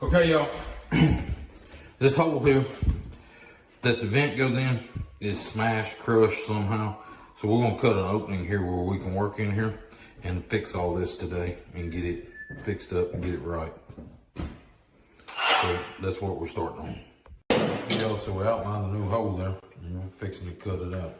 Okay, y'all. This hole here that the vent goes in is smashed, crushed somehow. So we're gonna cut an opening here where we can work in here and fix all this today and get it fixed up and get it right. So that's what we're starting on. Yeah, so we outlined a new hole there and we're fixing to cut it out.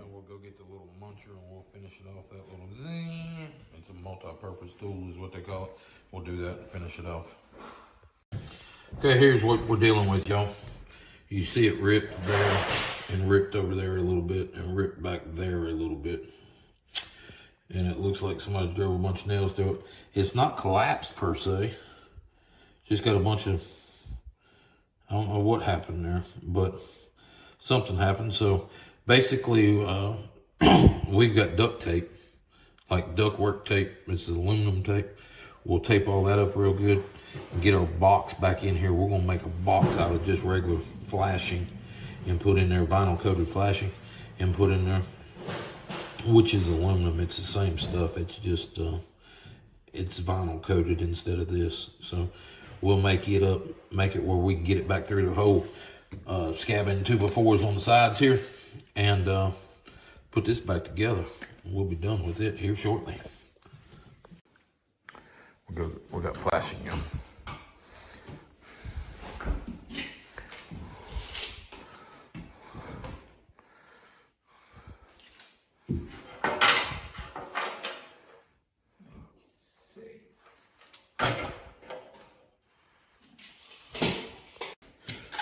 We'll go get the little muncher and we'll finish it off. That little zing. It's a multi-purpose tool is what they call it. We'll do that and finish it off. Okay, here's what we're dealing with, y'all. You see it ripped there and ripped over there a little bit and ripped back there a little bit. And it looks like somebody drove a bunch of nails through it. It's not collapsed per se. Just got a bunch of, I don't know what happened there, but something happened. So basically, we've got duct tape, like duct work tape. It's aluminum tape. We'll tape all that up real good and get our box back in here. We're gonna make a box out of just regular flashing and put in there vinyl coated flashing and put in there, which is aluminum. It's the same stuff. It's just, it's vinyl coated instead of this. So we'll make it up, make it where we can get it back through the hole, scabbing 2x4s on the sides here, and put this back together. We'll be done with it here shortly. We got flashing here.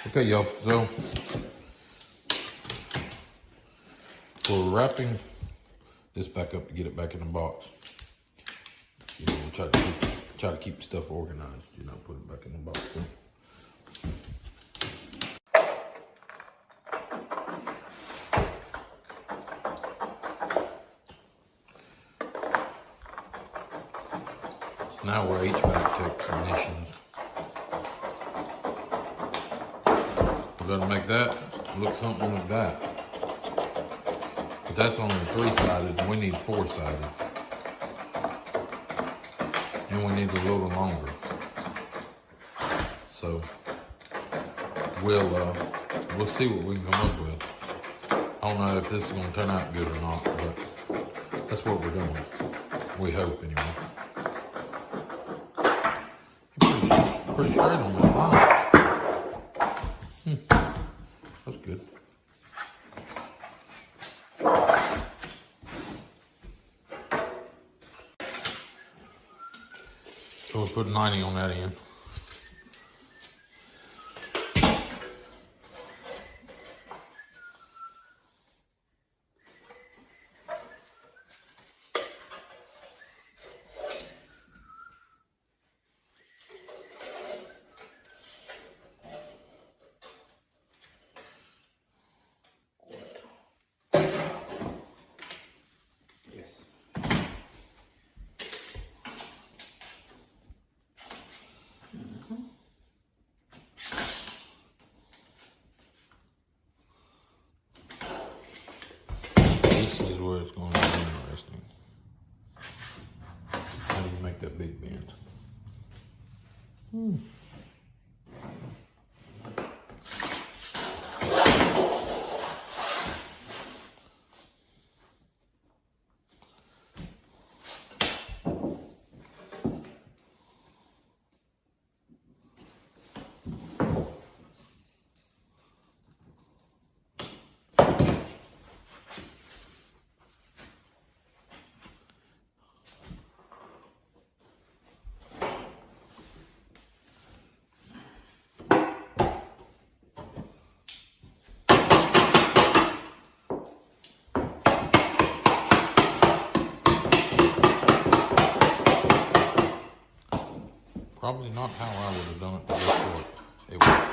Okay, y'all, so we're wrapping this back up to get it back in the box. You know, we'll try to keep stuff organized, you know, put it back in the box. So. So now we're HVAC technicians. We're gonna make that look something like that. But that's only 3-sided and we need 4-sided. And we need a little longer. So we'll see what we can come up with. I don't know if this is gonna turn out good or not, but that's what we're doing. We hope anyway. Pretty straight on that line. That's good. So we'll put 90 on that end. Probably not how I would have done it, but guess what? It works.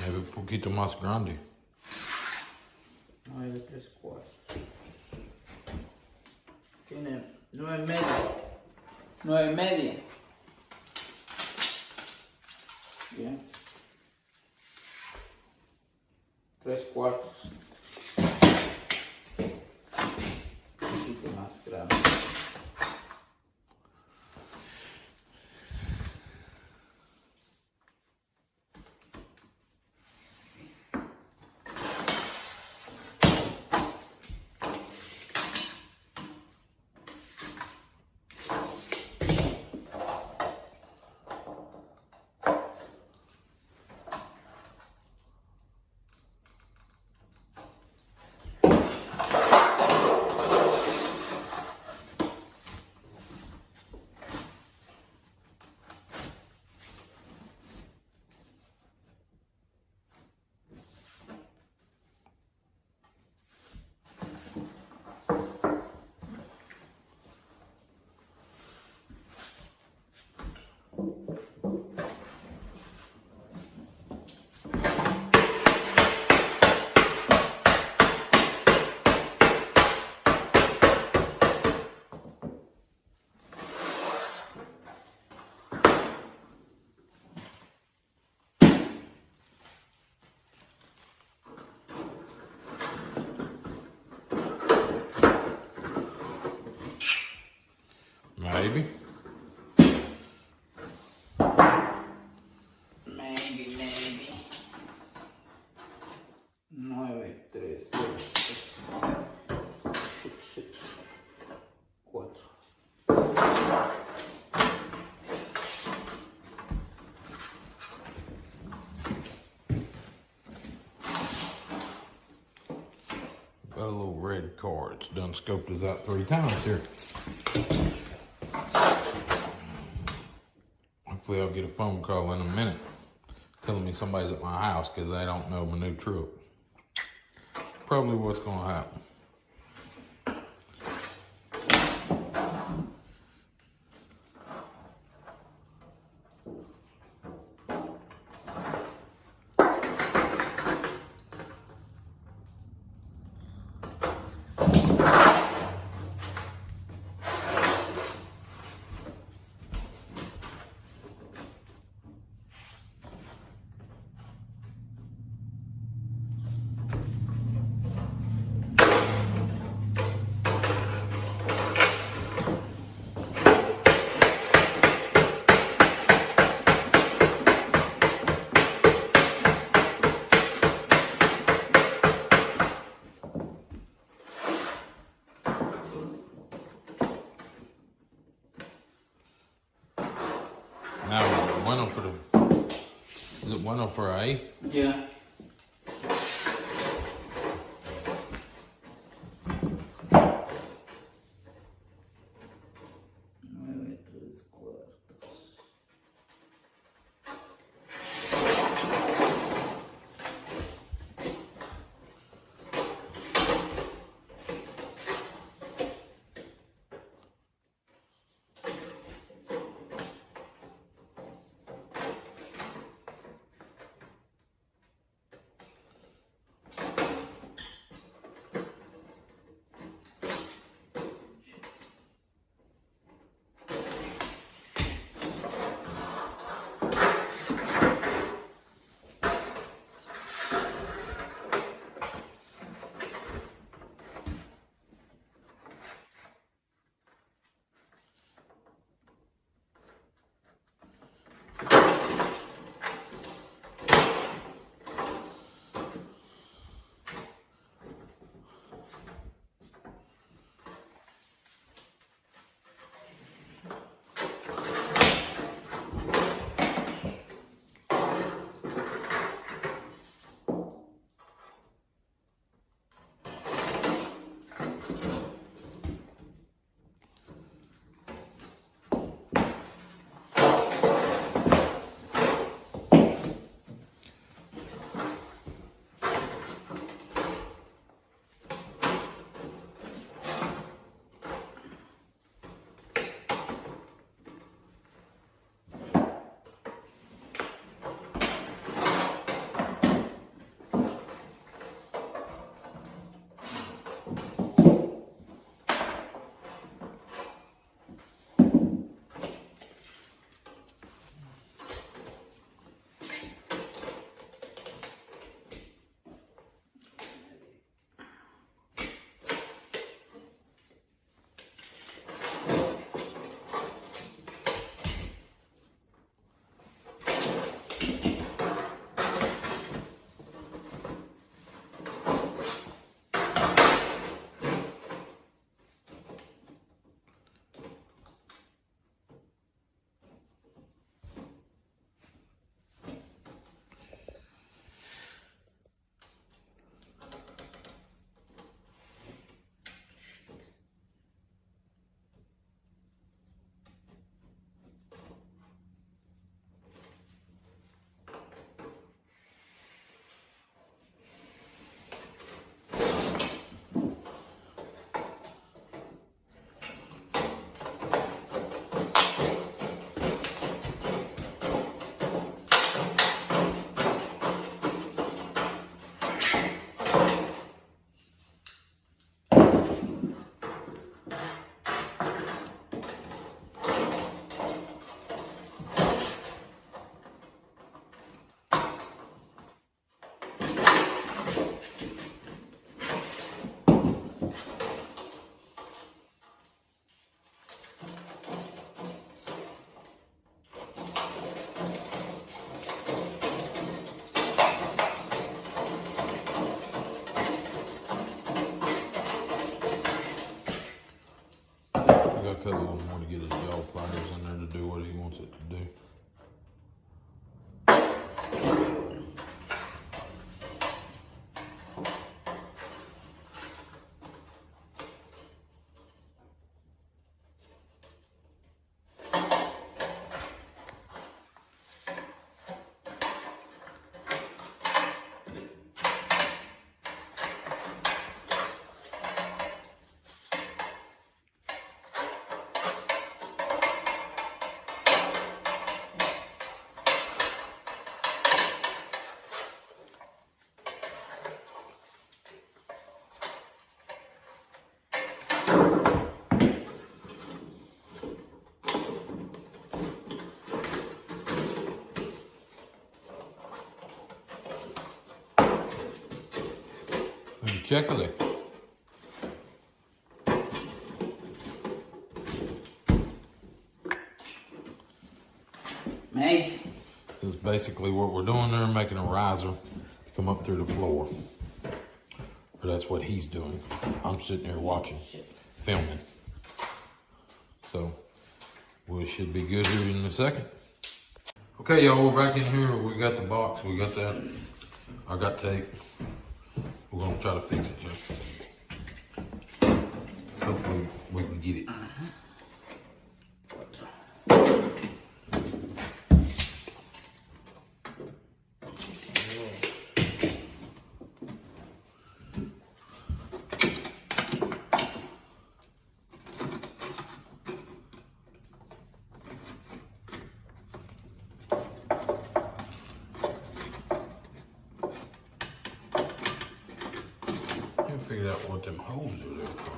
Maybe un poquito más grande. 9 3/4. Tiene 9 1/2. 9 1/2. Bien. 3/4. Un poquito más grande. Maybe. Maybe. 9 3 2 6 4. Got a little red card. It's done scoped us out 3 times here. Hopefully I'll get a phone call in a minute telling me somebody's at my house because they don't know my new truck. Probably what's going to happen. Now, bueno for the, is it bueno for A? Yeah. cut a little more to get his jaw pliers in there to do what he wants it to do. Checkle. Made. This is basically what we're doing there, making a riser to come up through the floor. But that's what he's doing. I'm sitting here watching, filming. So we should be good here in a second. Okay, y'all, we're back in here. We got the box. We got that. I got tape. We're gonna try to fix it here. Hopefully we can get it. Figured out what them holes are there for.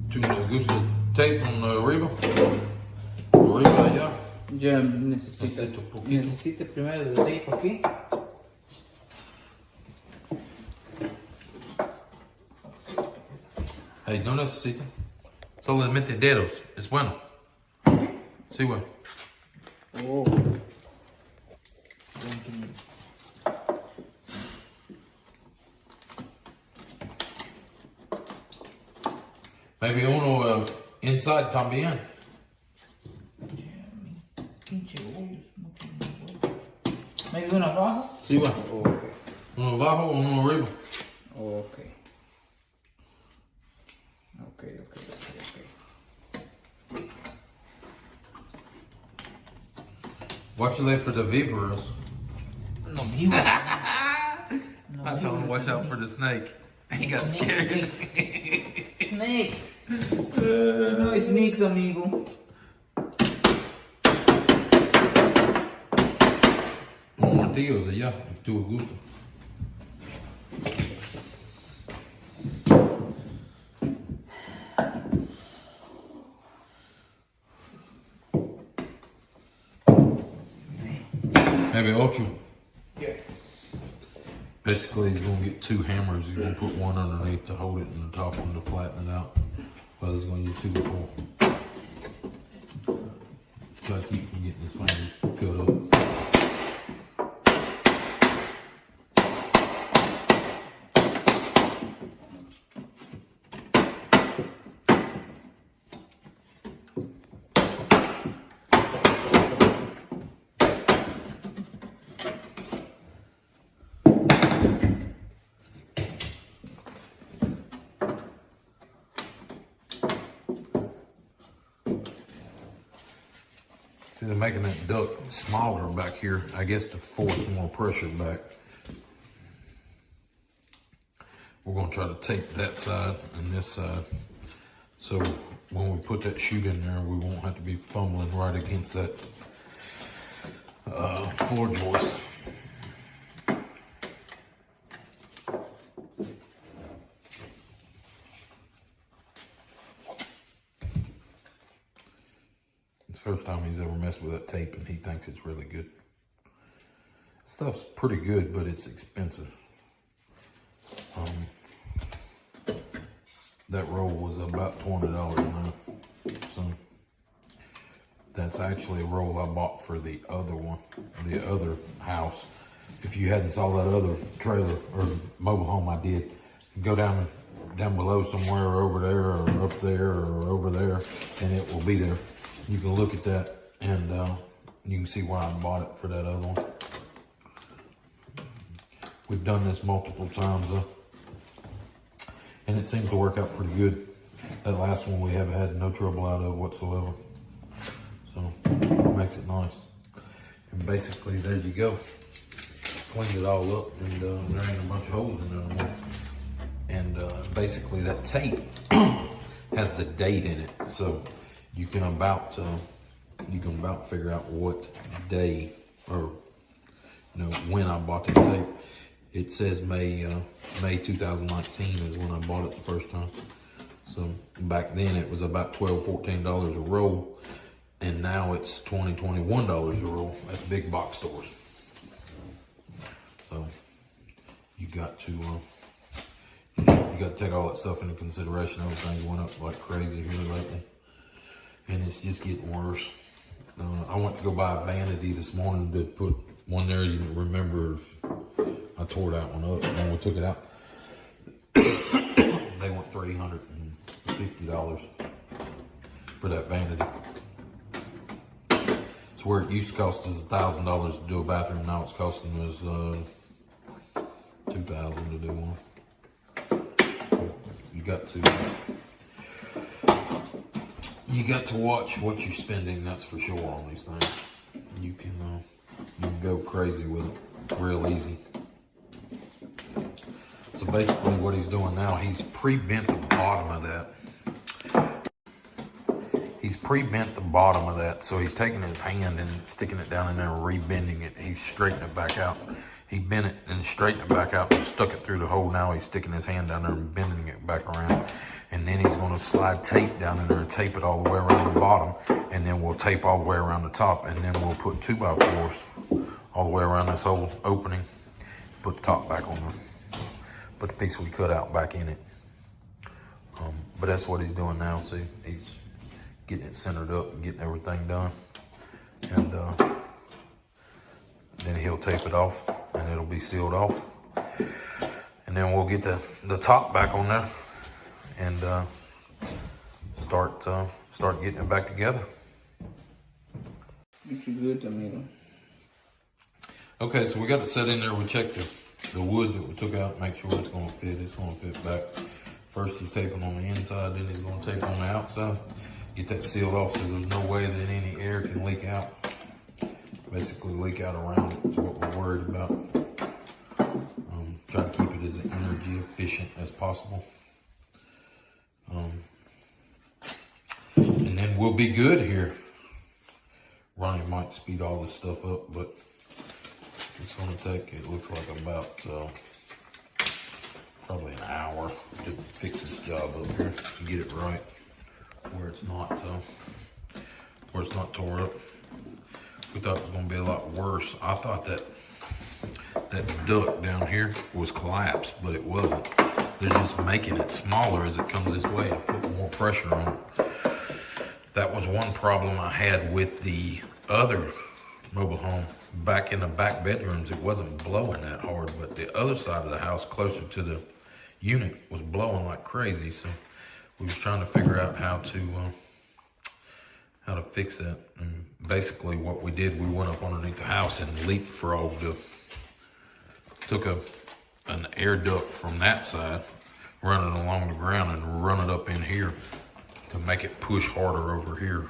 ¿Tú me gusta tape con arriba? Arriba allá. Ya necesito primero el tape aquí. Hey, no necesita. Solo mete dedos. Es bueno. Sí, güey. Oh. Maybe uno inside también. ¿Maybe uno abajo? Sí, güey. Okay. Uno abajo, uno arriba. Okay. Watch your leg for the vipers. No, you. I told him watch out for the snake. He got scared. Snakes. No hay snakes, amigo. Martillos allá, if tú gusto. Maybe 8. Yeah. Basically, he's going to get 2 hammers. He's going to put one underneath to hold it and the top one to flatten it out. But he's going to use 2 before. Try to keep from getting his fingers cut up. See, they're making that duct smaller back here, I guess to force more pressure back. We're going to try to tape that side and this side. So when we put that chute in there, we won't have to be fumbling right against that floor joist. First time he's ever messed with that tape, and he thinks it's really good. Stuff's pretty good, but it's expensive. That roll was about $20 now. So that's actually a roll I bought for the other one, the other house. If you hadn't saw that other trailer or mobile home I did, go down below somewhere, or over there, or up there, or over there, and it will be there. You can look at that, and you can see why I bought it for that other one. We've done this multiple times, and it seems to work out pretty good. That last one we haven't had no trouble out of whatsoever. So it makes it nice. And basically, there you go. Cleaned it all up, and there ain't a bunch of holes in there anymore. And basically, that tape has the date in it, so you can about figure out what day, or when I bought the tape. It says May 2019 is when I bought it the first time. So back then it was about $12, $14 a roll, and now it's $20, $21 a roll at big box stores. So you got to take all that stuff into consideration. Everything's went up like crazy here lately, and it's just getting worse. I went to go buy a vanity this morning to put one there. You remember if I tore that one up when we took it out. They went $350 for that vanity. It's where it used to cost us $1,000 to do a bathroom. Now it's costing us $2,000 to do one. You got to watch what you're spending. That's for sure on these things. You can go crazy with it real easy. So basically what he's doing now, he's pre-bent the bottom of that. So he's taking his hand and sticking it down in there and re-bending it. He's straightening it back out. He bent it and straightened it back out and stuck it through the hole. Now he's sticking his hand down there and bending it back around. And then he's going to slide tape down in there and tape it all the way around the bottom. And then we'll tape all the way around the top. And then we'll put 2x4s all the way around this whole opening. Put the top back on there. Put the piece we cut out back in it. But that's what he's doing now. See, he's getting it centered up and getting everything done. And then he'll tape it off and it'll be sealed off. And then we'll get the top back on there and start getting it back together. It's good, amigo. Okay, so we got it set in there. We checked the wood that we took out, make sure it's gonna fit. It's gonna fit back. First he's taping on the inside, then he's gonna tape on the outside. Get that sealed off so there's no way that any air can leak out. Basically leak out around it. That's what we're worried about. Try to keep it as energy efficient as possible. And then we'll be good here. Ronnie might speed all this stuff up, but it's going to take, it looks like about probably an hour to fix this job up here to get it right where it's not tore up. We thought it was going to be a lot worse. I thought that duct down here was collapsed, but it wasn't. They're just making it smaller as it comes this way to put more pressure on it. That was one problem I had with the other mobile home. Back in the back bedrooms, it wasn't blowing that hard, but the other side of the house, closer to the unit, was blowing like crazy. So we was trying to figure out how to fix that. And basically what we did, we went up underneath the house and leapfrogged, took an air duct from that side, run it along the ground and run it up in here to make it push harder over here.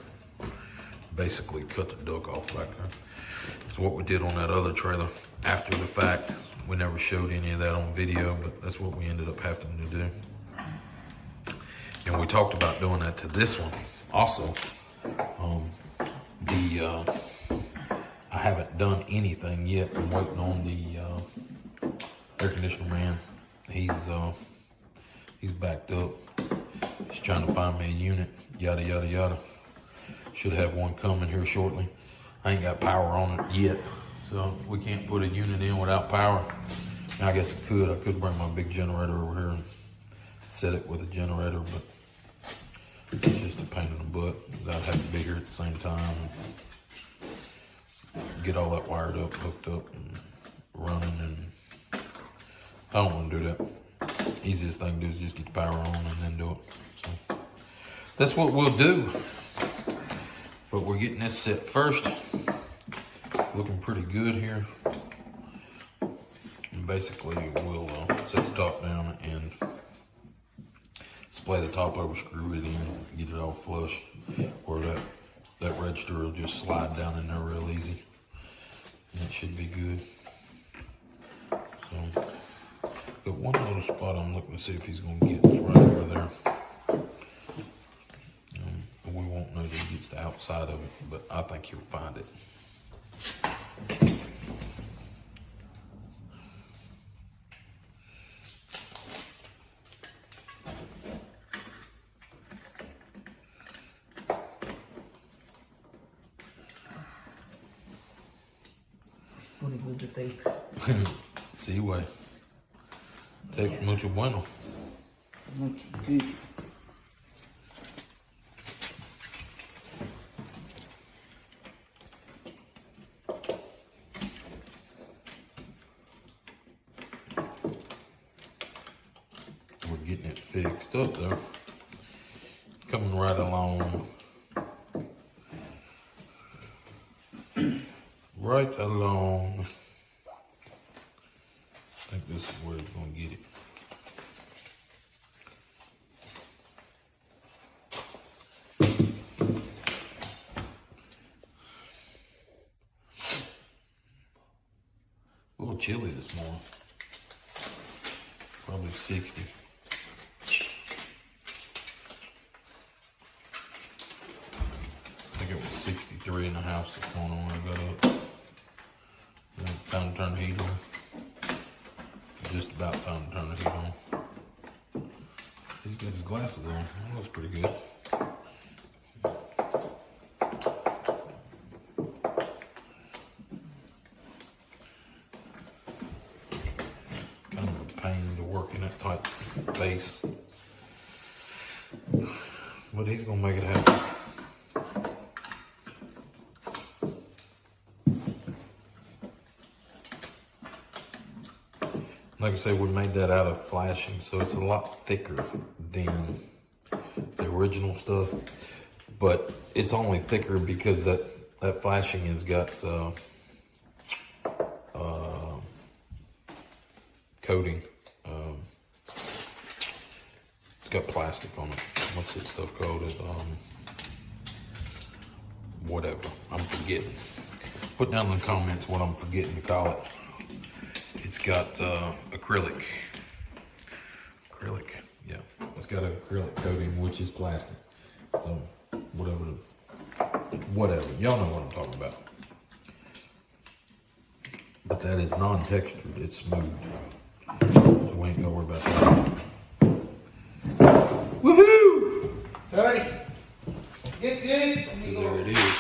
Basically cut the duct off back there. That's what we did on that other trailer after the fact. We never showed any of that on video, but that's what we ended up having to do. And we talked about doing that to this one also. I haven't done anything yet. I'm waiting on the air conditioner man. He's backed up. He's trying to find me a unit, yada, yada, yada. Should have one coming here shortly. I ain't got power on it yet, so we can't put a unit in without power. I guess I could bring my big generator over here and set it with a generator, but it's just a pain in the butt. I'd have to be here at the same time and get all that wired up, hooked up, and running, and I don't want to do that. Easiest thing to do is just get the power on and then do it. So that's what we'll do. But we're getting this set first. Looking pretty good here. And basically we'll set the top down and splay the top over, screw it in, get it all flush, where that register will just slide down in there real easy. And it should be good. So, but one little spot I'm looking to see if he's going to get is right over there. We won't know that he gets the outside of it, but I think he'll find it. Pretty good, the tape. Sí, güey. Tape mucho bueno. Much good. We're getting it fixed up though. Coming right along. Right along. I think this is where it's gonna get it. A little chilly this morning. Probably 60. I think it was 63 in the house this morning when I got up. Time to turn the heat on. Just about time to turn the heat on. He's got his glasses on. That looks pretty good. Kind of a pain to work in that tight space. But he's gonna make it happen. Like I said, we made that out of flashing, so it's a lot thicker than the original stuff. But it's only thicker because that flashing has got coating. It's got plastic on it. What's that stuff called? Whatever. I'm forgetting. Put down in the comments what I'm forgetting to call it. It's got acrylic, yeah. It's got an acrylic coating, which is plastic. So, whatever. Y'all know what I'm talking about. But that is non-textured, it's smooth. So we ain't gonna worry about that. Woohoo! Alright. Good. So there it is.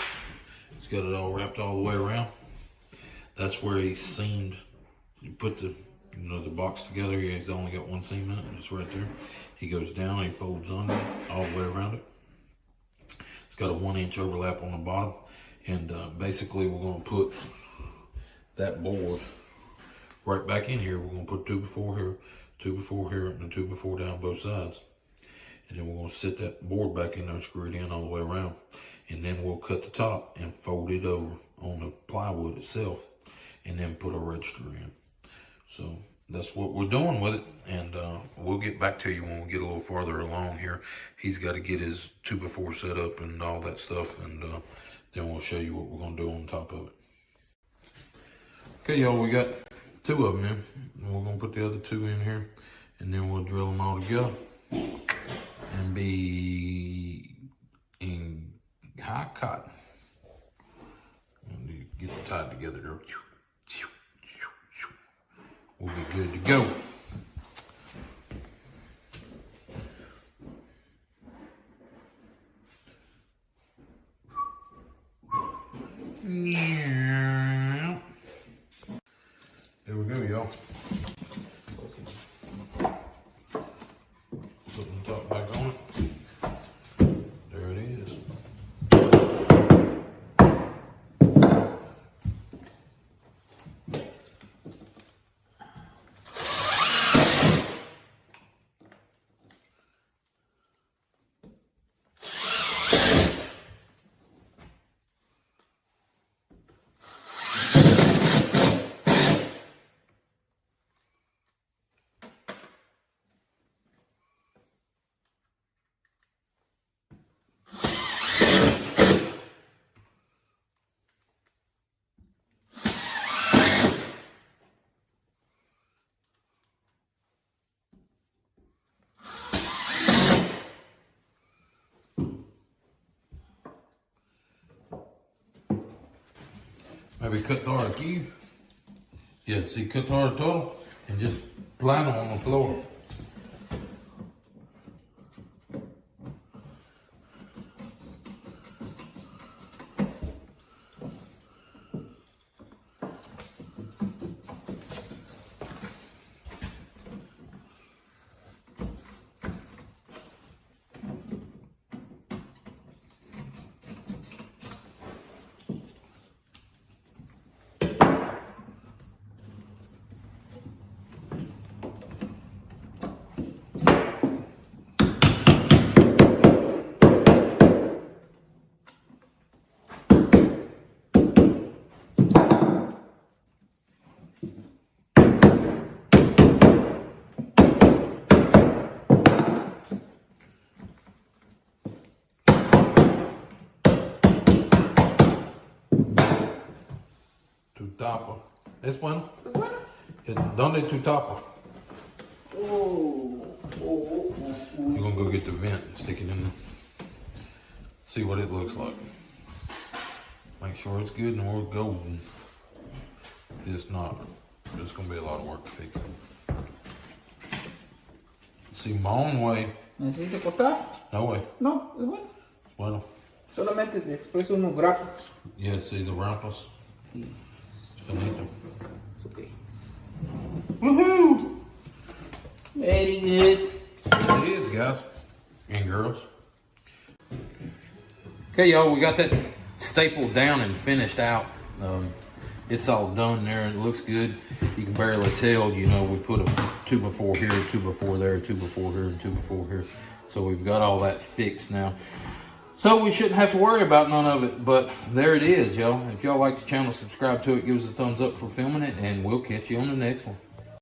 It's got it all wrapped all the way around. That's where he seamed. You put the box together. He's only got one seam in it. It's right there. He goes down. He folds under all the way around it. It's got a 1-inch overlap on the bottom, and basically we're going to put that board right back in here. We're going to put 2 before here, 2 before here, and 2 before down both sides. And then we're going to sit that board back in there and screw it in all the way around. And then we'll cut the top and fold it over on the plywood itself, and then put a register in. So that's what we're doing with it, and we'll get back to you when we get a little farther along here. He's got to get his 2 before set up and all that stuff, and then we'll show you what we're going to do on top of it. Okay, y'all, we got 2 of them in, and we're going to put the other 2 in here, and then we'll drill them all together and be in high cotton. And get it tied together there. We'll be good to go. There we go, y'all. Putting the top back on it. There it is. Maybe cut the hard cube. Yeah, see, cut the hard total and just line them on the floor. Tu tapa. ¿Es bueno? ¿Es bueno? ¿Dónde tu tapa? Oh. You're gonna go get the vent and stick it in there. See what it looks like. Make sure it's good and we're golden. If it's not, it's gonna be a lot of work to fix it. See, my own way. ¿Necesito cortar? No way. No, es bueno. Bueno. Solamente después unos grapas. Yeah, see the rampas. Sí, Finito. es okay. Woohoo! Very good. It is, guys and girls. Okay, y'all, we got that stapled down and finished out. It's all done there and it looks good. You can barely tell, you know, we put a 2x4 here, 2x4 there, 2x4 here, and 2x4 here. So we've got all that fixed now. So we shouldn't have to worry about none of it, but there it is, y'all. If y'all like the channel, subscribe to it, give us a thumbs up for filming it, and we'll catch you on the next one.